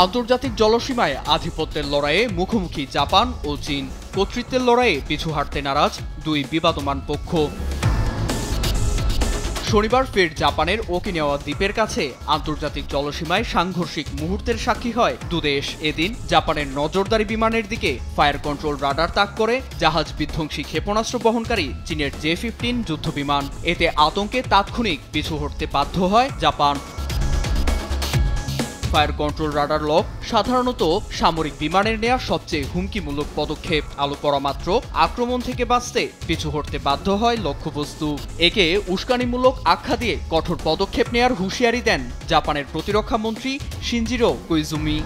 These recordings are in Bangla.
আন্তর্জাতিক জলসীমায় আধিপত্যের লড়াইয়ে মুখোমুখি জাপান ও চীন। কর্তৃত্বের লড়াইয়ে পিছু হাঁটতে নারাজ দুই বিবাদমান পক্ষ। শনিবার ফের জাপানের ওকিনাওয়া দ্বীপের কাছে আন্তর্জাতিক জলসীমায় সাংঘর্ষিক মুহূর্তের সাক্ষী হয় দুদেশ। এদিন জাপানের নজরদারি বিমানের দিকে ফায়ার কন্ট্রোল রাডার তাক করে জাহাজ বিধ্বংসী ক্ষেপণাস্ত্র বহনকারী চীনের J-15 যুদ্ধবিমান। এতে আতঙ্কে তাৎক্ষণিক পিছু হটতে বাধ্য হয় Japan. Fire control radar lock সাধারণত সামরিক বিমানের নেয়া সবচেয়ে হুমকিমূলক পদক্ষেপ। আলো পড়া মাত্র আক্রমণ থেকে বাঁচতে পিছু হটতে বাধ্য হয় লক্ষ্যবস্তু। একে উস্কানিমূলক আখ্যা দিয়ে কঠোর পদক্ষেপ নেয়ার হুঁশিয়ারি দেন জাপানের প্রতিরক্ষা মন্ত্রী শিনজিরো কোইজুমি।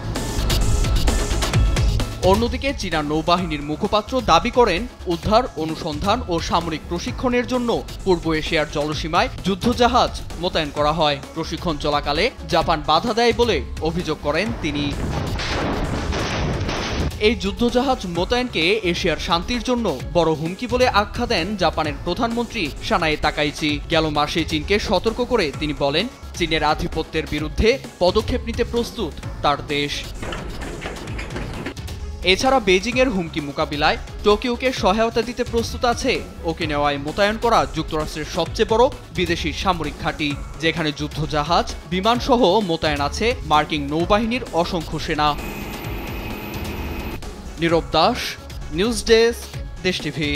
অন্যদিকে চীনা নৌবাহিনীর মুখপাত্র দাবি করেন, উদ্ধার, অনুসন্ধান ও সামরিক প্রশিক্ষণের জন্য পূর্ব এশিয়ার জলসীমায় যুদ্ধজাহাজ মোতায়েন করা হয়। প্রশিক্ষণ চলাকালে জাপান বাধা দেয় বলে অভিযোগ করেন তিনি। এই যুদ্ধজাহাজ মোতায়েনকে এশিয়ার শান্তির জন্য বড় হুমকি বলে আখ্যা দেন জাপানের প্রধানমন্ত্রী সানায়ে তাকাইচি। গেল মাসে চীনকে সতর্ক করে তিনি বলেন, চীনের আধিপত্যের বিরুদ্ধে পদক্ষেপ নিতে প্রস্তুত তার দেশ। এছাড়া বেজিংয়ের হুমকি মোকাবিলায় টোকিওকে সহায়তা দিতে প্রস্তুত আছে ওকিনাওয়ায় মোতায়েন করা যুক্তরাষ্ট্রের সবচেয়ে বড় বিদেশি সামরিক ঘাঁটি, যেখানে যুদ্ধজাহাজ, বিমানসহ মোতায়েন আছে মার্কিন নৌবাহিনীর অসংখ্য সেনা। নীরব দাস, নিউজ ডেস্ক, দেশ টিভি।